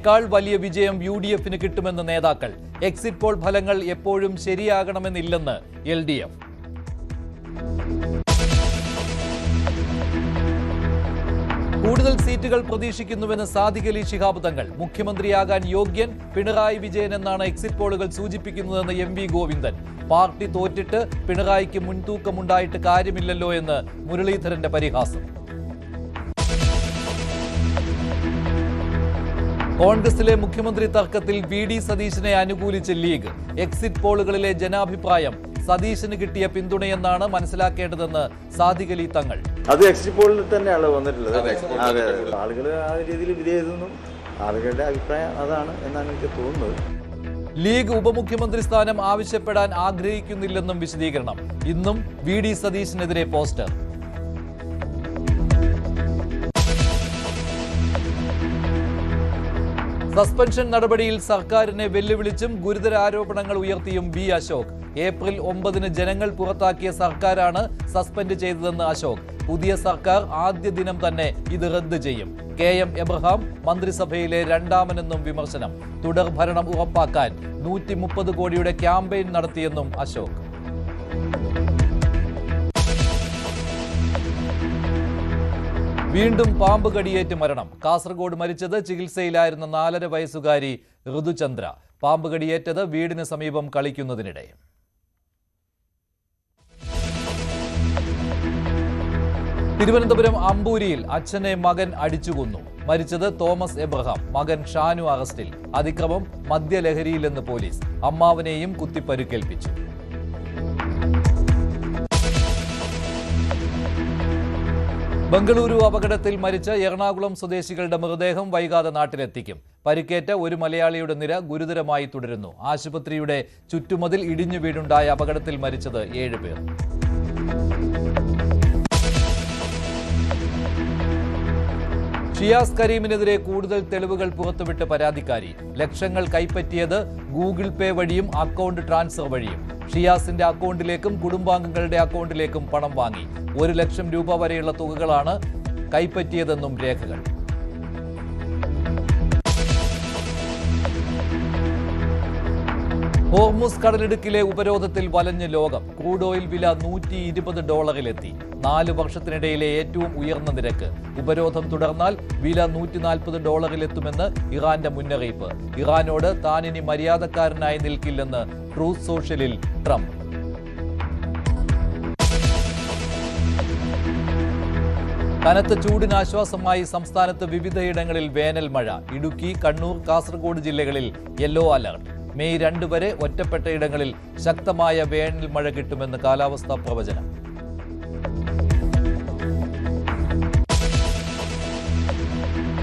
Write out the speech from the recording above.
യേക്കാൾ വലിയ വിജയം UDF-ന് കിട്ടുമെന്ന് നേതാക്കൾ. എക്സിറ്റ് പോൾ ഫലങ്ങൾ എപ്പോഴും ശരിയാകണമെന്നില്ലെന്ന് LDF. കൂടുതൽ സീറ്റുകൾ പ്രതീക്ഷിക്കുന്നുവെന്ന് സാദിഖ് അലി ശിഹാബ് തങ്ങൾ. മുഖ്യമന്ത്രിയാകാൻ യോഗ്യൻ പിണറായി വിജയൻ എന്നാണ് എക്സിറ്റ് പോളുകൾ സൂചിപ്പിക്കുന്നതെന്ന് MV ഗോവിന്ദൻ. പാർട്ടി തോറ്റിട്ട് പിണറായിക്ക് മുൻതൂക്കമുണ്ടായിട്ട് കാര്യമില്ലല്ലോ എന്ന് മുരളീധരന്റെ പരിഹാസം. കോൺഗ്രസിലെ മുഖ്യമന്ത്രി തർക്കത്തിൽ VD സതീശനെ അനുകൂലിച്ച് ലീഗ്. എക്സിറ്റ് പോളുകളിലെ ജനാഭിപ്രായം സതീശന് കിട്ടിയ പിന്തുണയെന്നാണ് മനസ്സിലാക്കേണ്ടതെന്ന് സാദിഖ് അലി തങ്ങൾ. അത് എക്സിറ്റ് പോളിൽ തന്നെയാണ് വന്നിട്ടുള്ളത്. ആളുകൾ ആ രീതിയിൽ വിധേയതൊന്നും ആളുകളുടെ അഭിപ്രായം അതാണ് എന്നാണ് എനിക്ക് തോന്നുന്നത്. ലീഗ് ഉപമുഖ്യമന്ത്രി സ്ഥാനം ആവശ്യപ്പെടാൻ ആഗ്രഹിക്കുന്നില്ലെന്നും വിശദീകരണം. ഇന്നും VD സതീശനെതിരെ പോസ്റ്റർ. സസ്പെൻഷൻ നടപടിയിൽ സർക്കാരിനെ വെല്ലുവിളിച്ചും ഗുരുതര ആരോപണങ്ങൾ ഉയർത്തിയും B. അശോക്. ഏപ്രിൽ 9-ന് ജനങ്ങൾ പുറത്താക്കിയ സർക്കാരാണ് സസ്പെൻഡ് ചെയ്തതെന്ന് അശോക്. പുതിയ സർക്കാർ ആദ്യ ദിനം തന്നെ ഇത് റദ്ദ് ചെയ്യും. KM എബ്രഹാം മന്ത്രിസഭയിലെ രണ്ടാമനെന്നും വിമർശനം. തുടർ ഭരണം ഉറപ്പാക്കാൻ 130 കോടിയുടെ ക്യാമ്പയിൻ നടത്തിയെന്നും അശോക്. വീണ്ടും പാമ്പ് കടിയേറ്റ് മരണം. കാസർഗോഡ് മരിച്ചത് ചികിത്സയിലായിരുന്ന 4.5 വയസ്സുകാരി ഋതുചന്ദ്ര. പാമ്പ് കടിയേറ്റത് വീടിന് സമീപം കളിക്കുന്നതിനിടെ. തിരുവനന്തപുരം അമ്പൂരിയിൽ അച്ഛനെ മകൻ അടിച്ചുകൊന്നു. മരിച്ചത് തോമസ് എബ്രഹാം. മകൻ ഷാനു അറസ്റ്റിൽ. അതിക്രമം മദ്യലഹരിയിലെന്ന് പോലീസ്. അമ്മാവനെയും കുത്തിപ്പരുക്കേൽപ്പിച്ചു. ബംഗളൂരു അപകടത്തിൽ മരിച്ച എറണാകുളം സ്വദേശികളുടെ മൃതദേഹം വൈകാതെ നാട്ടിലെത്തിക്കും. പരിക്കേറ്റ ഒരു മലയാളിയുടെ നില ഗുരുതരമായി തുടരുന്നു. ആശുപത്രിയുടെ ചുറ്റുമതിൽ ഇടിഞ്ഞു വീടുണ്ടായ അപകടത്തിൽ മരിച്ചത് 7 പേർ. ഷിയാസ് കരീമിനെതിരെ കൂടുതൽ തെളിവുകൾ പുറത്തുവിട്ട് പരാതിക്കാരി. ലക്ഷങ്ങൾ കൈപ്പറ്റിയത് ഗൂഗിൾ പേ വഴിയും അക്കൗണ്ട് ട്രാൻസ്ഫർ വഴിയും. ഷിയാസിന്റെ അക്കൗണ്ടിലേക്കും കുടുംബാംഗങ്ങളുടെ അക്കൗണ്ടിലേക്കും പണം വാങ്ങി. 1 ലക്ഷം രൂപ വരെയുള്ള തുകകളാണ് കൈപ്പറ്റിയതെന്നും രേഖകൾ. ഹോർമുസ് കടലിടുക്കിലെ ഉപരോധത്തിൽ വലഞ്ഞ് ലോകം. ക്രൂഡ് ഓയിൽ വില $120 4 വർഷത്തിനിടയിലെ ഏറ്റവും ഉയർന്ന നിരക്ക്. ഉപരോധം തുടർന്നാൽ വില $140 ഇറാന്റെ മുന്നറിയിപ്പ്. ഇറാനോട് താനിനി മര്യാദക്കാരനായി നിൽക്കില്ലെന്ന് ട്രൂത്ത് സോഷ്യലിൽ ട്രംപ്. കനത്ത ചൂടിനാശ്വാസമായി സംസ്ഥാനത്ത് വിവിധയിടങ്ങളിൽ വേനൽ മഴ. ഇടുക്കി, കണ്ണൂർ, കാസർഗോഡ് ജില്ലകളിൽ യെല്ലോ അലർട്ട്. മെയ് 2 വരെ ഒറ്റപ്പെട്ട ഇടങ്ങളിൽ ശക്തമായ വേനൽ മഴ കിട്ടുമെന്ന് കാലാവസ്ഥാ പ്രവചനം.